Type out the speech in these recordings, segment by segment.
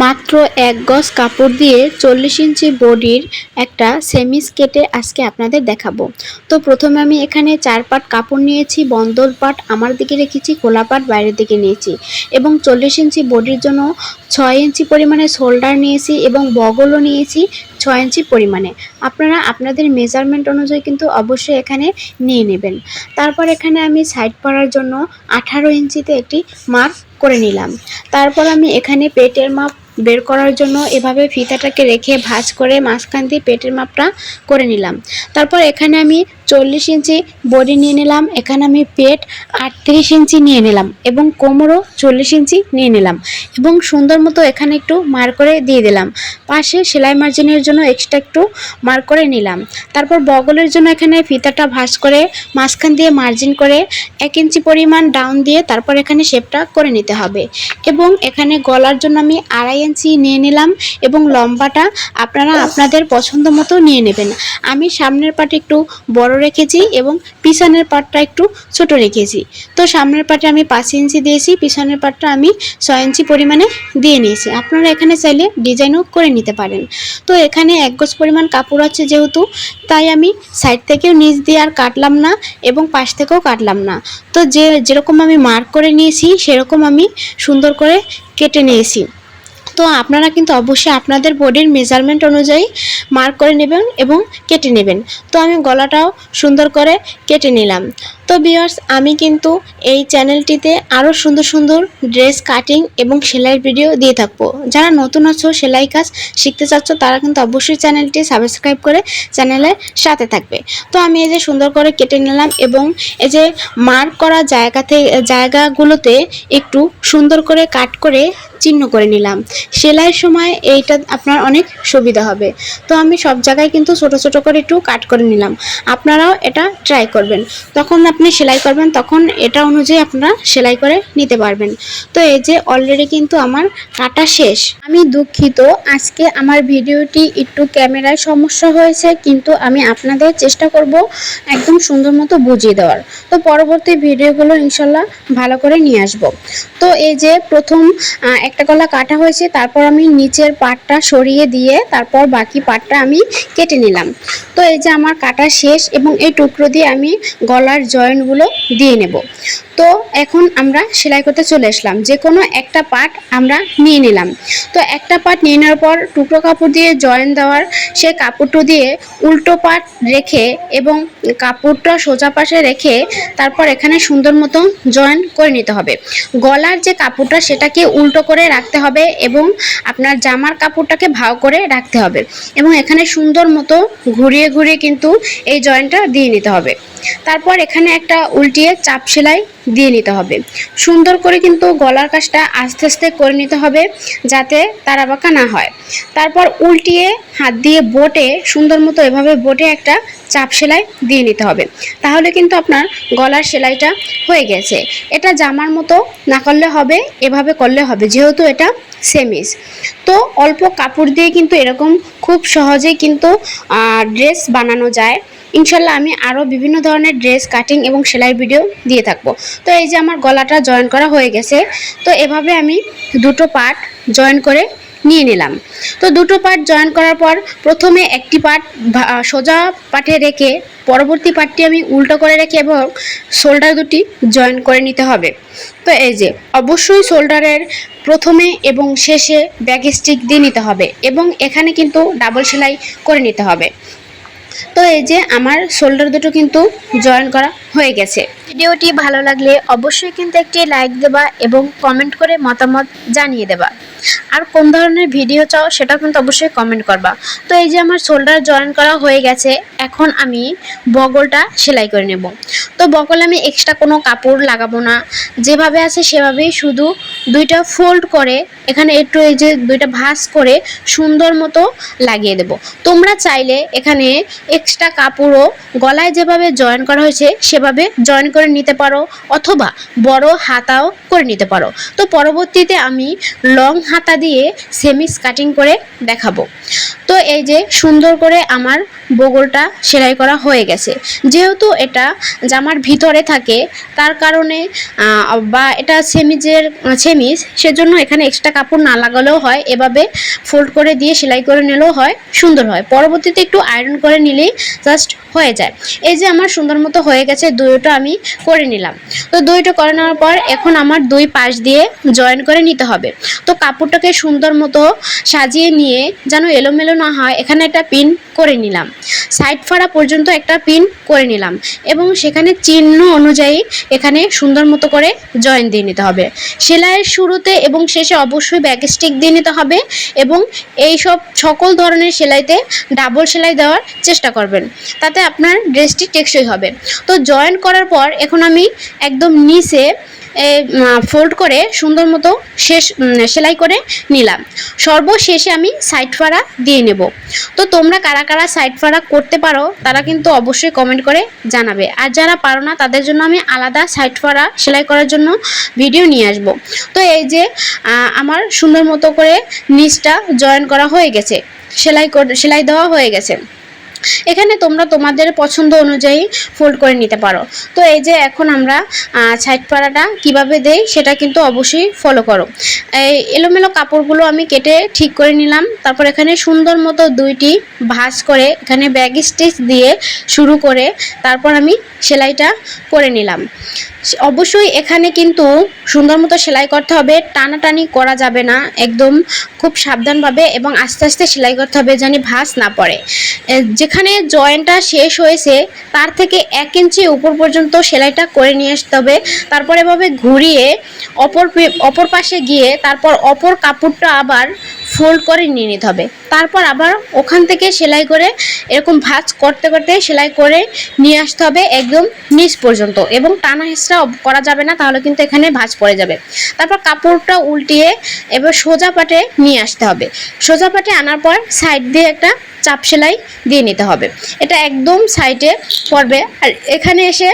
মাত্র ১ গজ কাপড় দিয়ে ৪০ ইঞ্চি বডির একটা সেমিস কেটে আজকে আপনাদের দেখাবো। তো প্রথমে আমি এখানে ৪ পাট কাপড় নিয়েছি, বন্দর পাট আমার দিকে রেখেছি, খোলা পাট বাইরের দিকে নিয়েছি এবং ৪০ ইঞ্চি বডির জন্য ৬ ইঞ্চি পরিমাণে শোল্ডার নিয়েছি এবং বগলও নিয়েছি ৬ ইঞ্চি পরিমাণে। আপনারা আপনাদের মেজারমেন্ট অনুযায়ী কিন্তু অবশ্যই এখানে নিয়ে নেবেন। তারপর এখানে আমি সাইড পাড়ার জন্য ১৮ ইঞ্চিতে একটি মার্ক করে নিলাম। তারপর আমি এখানে পেটের মাপ বের করার জন্য এভাবে ফিতাটাকে রেখে ভাঁজ করে মাঝখান দিয়ে পেটের মাপটা করে নিলাম। তারপর এখানে আমি ৪০ ইঞ্চি বডি নিয়ে নিলাম, এখানে আমি পেট ৩৮ ইঞ্চি নিয়ে নিলাম এবং কোমরও ৪০ ইঞ্চি নিয়ে নিলাম এবং সুন্দর মতো এখানে একটু মার্ক করে দিয়ে দিলাম। পাশে সেলাই মার্জিনের জন্য এক্সট্রা একটু মার্ক করে নিলাম। তারপর বগলের জন্য এখানে ফিতাটা ভাঁজ করে মাঝখান দিয়ে মার্জিন করে ১ ইঞ্চি পরিমাণ ডাউন দিয়ে তারপর এখানে শেপটা করে নিতে হবে এবং এখানে গলার জন্য আমি ২.৫ ইঞ্চি নিয়ে নিলাম এবং লম্বাটা আপনারা আপনাদের পছন্দ মতো নিয়ে নেবেন। আমি সামনের পাটে একটু বড় রেখেছি এবং পিছনের পাটটা একটু ছোট রেখেছি। তো সামনের পাটে আমি ৫ ইঞ্চি দিয়েছি, পিছনের পাটটা আমি ৬ ইঞ্চি পরিমাণে দিয়ে নিয়েছি। আপনারা এখানে চাইলে ডিজাইনও করে নিতে পারেন। তো এখানে ১ গজ পরিমাণ কাপড় আছে যেহেতু, তাই আমি সাইড থেকেও নিচ দিয়ে আর কাটলাম না এবং পাশ থেকেও কাটলাম না। তো যেরকম আমি মার্ক করে নিয়েছি সেরকম আমি সুন্দর করে কেটে নিয়েছি। তো আপনারা কিন্তু অবশ্যই আপনাদের বডির মেজারমেন্ট অনুযায়ী মার্ক করে নেবেন এবং কেটে নেবেন। তো আমি গলাটাও সুন্দর করে কেটে নিলাম। তো ভিউয়ার্স, আমি কিন্তু এই চ্যানেলটিতে আরও সুন্দর সুন্দর ড্রেস কাটিং এবং সেলাইয়ের ভিডিও দিয়ে থাকবো। যারা নতুন আছো, সেলাই কাজ শিখতে চাচ্ছ, তারা কিন্তু অবশ্যই চ্যানেলটি সাবস্ক্রাইব করে চ্যানেলের সাথে থাকবে। তো আমি এই যে সুন্দর করে কেটে নিলাম এবং এই যে মার্ক করা জায়গাগুলোতে একটু সুন্দর করে কাট করে চিহ্ন করে নিলাম। সেলাইয়ের সময় এইটা আপনার অনেক সুবিধা হবে। তো আমি সব জায়গায় কিন্তু ছোট ছোট করে একটু কাট করে নিলাম। আপনারাও এটা ট্রাই করবেন, তখন আপনি সেলাই করবেন তখন এটা অনুযায়ী আপনারা সেলাই করে নিতে পারবেন। তো এই যে অলরেডি কিন্তু আমার কাটা শেষ। আমি দুঃখিত, আজকে আমার ভিডিওটি একটু ক্যামেরায় সমস্যা হয়েছে, কিন্তু আমি আপনাদের চেষ্টা করব একদম সুন্দর মতো বুঝিয়ে দেওয়ার। তো পরবর্তী ভিডিওগুলো ইনশাল্লাহ ভালো করে নিয়ে আসব। তো এই যে প্রথম একটা গলা কাটা হয়েছে, তারপর আমি নিচের পাটটা সরিয়ে দিয়ে তারপর বাকি পাটটা আমি কেটে নিলাম। তো এই যে আমার কাটা শেষ এবং এই টুকরো দিয়ে আমি গলার জয়েন্টগুলো দিয়ে নেব। তো এখন আমরা সেলাই করতে চলে আসলাম। যে কোনো একটা পার্ট আমরা নিয়ে নিলাম। তো একটা পার্ট নিয়ে নেওয়ার পর টুকরো কাপড় দিয়ে জয়েন দেওয়ার, সেই কাপড়টা দিয়ে উল্টো পাট রেখে এবং কাপড়টা সোজা পাশে রেখে তারপর এখানে সুন্দর মতো জয়েন করে নিতে হবে। গলার যে কাপড়টা সেটাকে উল্টো করে রাখতে হবে এবং আপনার জামার কাপড়টাকে ভাও করে রাখতে হবে এবং এখানে সুন্দর মতো ঘুরিয়ে ঘুরিয়ে কিন্তু এই জয়েনটা দিয়ে নিতে হবে। তারপর এখানে একটা উল্টিয়ে চাপ সেলাই দিয়ে নিতে হবে। সুন্দর করে কিন্তু গলার কাজটা আস্তে আস্তে করে নিতে হবে যাতে তাড়াবাঁকা না হয়। তারপর উল্টিয়ে হাত দিয়ে বোটে সুন্দর মতো এভাবে বোটে একটা চাপ সেলাই দিয়ে নিতে হবে। তাহলে কিন্তু আপনার গলার সেলাইটা হয়ে গেছে। এটা জামার মতো না করলে হবে, এভাবে করলে হবে, যেহেতু এটা সেমিস। তো অল্প কাপড় দিয়ে কিন্তু এরকম খুব সহজেই কিন্তু ড্রেস বানানো যায়। ইনশাল্লাহ আমি আরও বিভিন্ন ধরনের ড্রেস কাটিং এবং সেলাই ভিডিও দিয়ে থাকবো। তো এই যে আমার গলাটা জয়েন করা হয়ে গেছে। তো এভাবে আমি দুটো পার্ট জয়েন করে নিয়ে নিলাম। তো দুটো পার্ট জয়েন করার পর প্রথমে একটি পার্ট সোজা পাটে রেখে পরবর্তী পার্টটি আমি উল্টো করে রেখে এবং শোল্ডার দুটি জয়েন করে নিতে হবে। তো এই যে অবশ্যই শোল্ডারের প্রথমে এবং শেষে ব্যাক স্টিক দিয়ে নিতে হবে এবং এখানে কিন্তু ডাবল সেলাই করে নিতে হবে। তো এই যে আমার শোল্ডার দুটো কিন্তু জয়েন করা হয়ে গেছে। ভিডিওটি ভালো লাগলে অবশ্যই কিন্তু একটি লাইক দেবা এবং কমেন্ট করে মতামত জানিয়ে দেবা। আর কোন ধরনের ভিডিও চাও সেটাও কিন্তু অবশ্যই কমেন্ট করবা। তো এই যে আমার শোল্ডার জয়েন করা হয়ে গেছে, এখন আমি বগলটা সেলাই করে নেব। তো বগলে আমি এক্সট্রা কোনো কাপড় লাগাবো না, যেভাবে আছে সেভাবেই শুধু দুইটা ফোল্ড করে এখানে একটু এই যে দুইটা ভাঁজ করে সুন্দর মতো লাগিয়ে দেব। তোমরা চাইলে এখানে এক্সট্রা কাপড়ও গলায় যেভাবে জয়েন করা হয়েছে সেভাবে জয়েন করে নিতে পারো অথবা বড় হাতাও করে নিতে পারো। তো পরবর্তীতে আমি লং হাতা দিয়ে সেমিস কাটিং করে দেখাবো। তো এই যে সুন্দর করে আমার বগলটা সেলাই করা হয়ে গেছে। যেহেতু এটা জামার ভিতরে থাকে তার কারণে বা এটা সেমিস, সেজন্য এখানে এক্সট্রা কাপড় না লাগালেও হয়, এভাবে ফোল্ড করে দিয়ে সেলাই করে নিলেও হয়, সুন্দর হয়। পরবর্তীতে একটু আয়রন করে নিলেই জাস্ট হয়ে যায়। এই যে আমার সুন্দর মতো হয়ে গেছে, দুইটা আমি করে নিলাম। তো দুইটা করে নেওয়ার পর এখন আমার দুই পাশ দিয়ে জয়েন করে নিতে হবে। তো কাপড়টাকে সুন্দর মতো সাজিয়ে নিয়ে যেন এলোমেলো না হয়, এখানে একটা পিন করে নিলাম, সাইড ফাড়া পর্যন্ত একটা পিন করে নিলাম এবং সেখানে চিহ্ন অনুযায়ী এখানে সুন্দর মতো করে জয়েন দিয়ে নিতে হবে। সেলাইয়ের শুরুতে এবং শেষে অবশ্যই ব্যাক স্টিক দিয়ে নিতে হবে এবং এই সকল ধরনের সেলাইতে ডাবল সেলাই দেওয়ার চেষ্টা করবেন, তাতে আপনার ড্রেসটি টেকসই হবে। তো জয়েন করার পর এখন আমি একদম নিচে ফোল্ড করে সুন্দর মতো সেলাই করে নিলাম। সর্বশেষে আমি সাইড ফাড়া দিয়ে নেব। তো তোমরা কারা কারা সাইড ফাড়া করতে পারো তারা কিন্তু অবশ্যই কমেন্ট করে জানাবে, আর যারা পারো না তাদের জন্য আমি আলাদা সাইড ফাড়া সেলাই করার জন্য ভিডিও নিয়ে আসব। তো এই যে আমার সুন্দর মতো করে নিচটা জয়েন করা হয়ে গেছে, সেলাই দেওয়া হয়ে গেছে। এখানে তোমরা তোমাদের পছন্দ অনুযায়ী ফোল্ড করে নিতে পারো। তো এই যে এখন আমরা সাইড ফাড়াটা কীভাবে দেই সেটা কিন্তু অবশ্যই ফলো করো। এই এলোমেলো কাপড়গুলো আমি কেটে ঠিক করে নিলাম। তারপর এখানে সুন্দর মতো দুইটি ভাঁজ করে এখানে ব্যাক স্টিচ দিয়ে শুরু করে তারপর আমি সেলাইটা করে নিলাম। অবশ্যই এখানে কিন্তু সুন্দর মতো সেলাই করতে হবে, টানাটানি করা যাবে না, একদম খুব সাবধানভাবে এবং আস্তে আস্তে সেলাই করতে হবে যেন ভাঁজ না পড়ে। যেখানে জয়েন্টটা শেষ হয়েছে তার থেকে 1 ইঞ্চি উপর পর্যন্ত সেলাইটা করে নিয়ে আসতে হবে। তারপর এভাবে ঘুরিয়ে অপর পাশে গিয়ে তারপর অপর কাপড়টা আবার ফোল্ড করে নিয়ে নিতে হবে। তারপর আবার ওখান থেকে সেলাই করে এরকম ভাঁজ করতে করতে সেলাই করে নিয়ে আসতে হবে একদম নিচ পর্যন্ত, এবং টানা হেঁচড়া করা যাবে না, তাহলে কিন্তু এখানে ভাঁজ পড়ে যাবে। তারপর কাপড়টা উল্টিয়ে এবার সোজা পাটে নিয়ে আসতে হবে। সোজা পাটে আনার পর সাইড দিয়ে একটা চাপ সেলাই দিয়ে নিতে হবে, এটা একদম সাইডে পড়বে। আর এখানে এসে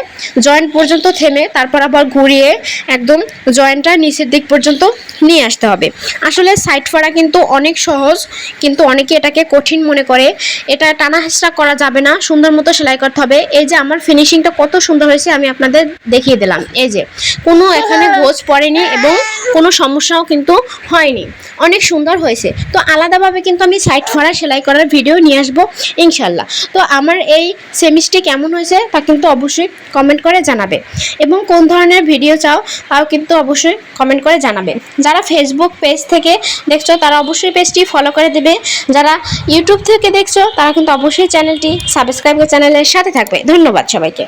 জয়েন্ট পর্যন্ত থেমে তারপর আবার ঘুরিয়ে একদম জয়েন্টটা নিচের দিক পর্যন্ত নিয়ে আসতে হবে। আসলে সাইড ফাড়া কিন্তু অনেক সহজ, কিন্তু অনেকে এটাকে কঠিন মনে করে। এটা টানা হেঁচড়া করা যাবে না, সুন্দর মতো সেলাই করতে হবে। এই যে আমার ফিনিশিংটা কত সুন্দর হয়েছে আমি আপনাদের দেখিয়ে দিলাম। এই যে কোনো এখানে গোছ পড়েনি এবং কোনো সমস্যাও কিন্তু হয়নি, অনেক সুন্দর হয়েছে। তো আলাদাভাবে কিন্তু আমি সাইড ফাড়া সেলাই করার ভিডিও নিয়ে আসবো ইনশাল্লাহ। তো আমার এই সেমিসটি কেমন হয়েছে তা কিন্তু অবশ্যই কমেন্ট করে জানাবে, এবং কোন ধরনের ভিডিও চাও তাও কিন্তু অবশ্যই কমেন্ট করে জানাবে। যারা ফেসবুক পেজ থেকে দেখছো তারা অবশ্যই পেজটি ফলো করে দেবে, যারা ইউটিউব থেকে দেখছো তারা কিন্তু অবশ্যই চ্যানেলটি সাবস্ক্রাইব করে চ্যানেলের সাথে থাকবে। ধন্যবাদ সবাইকে।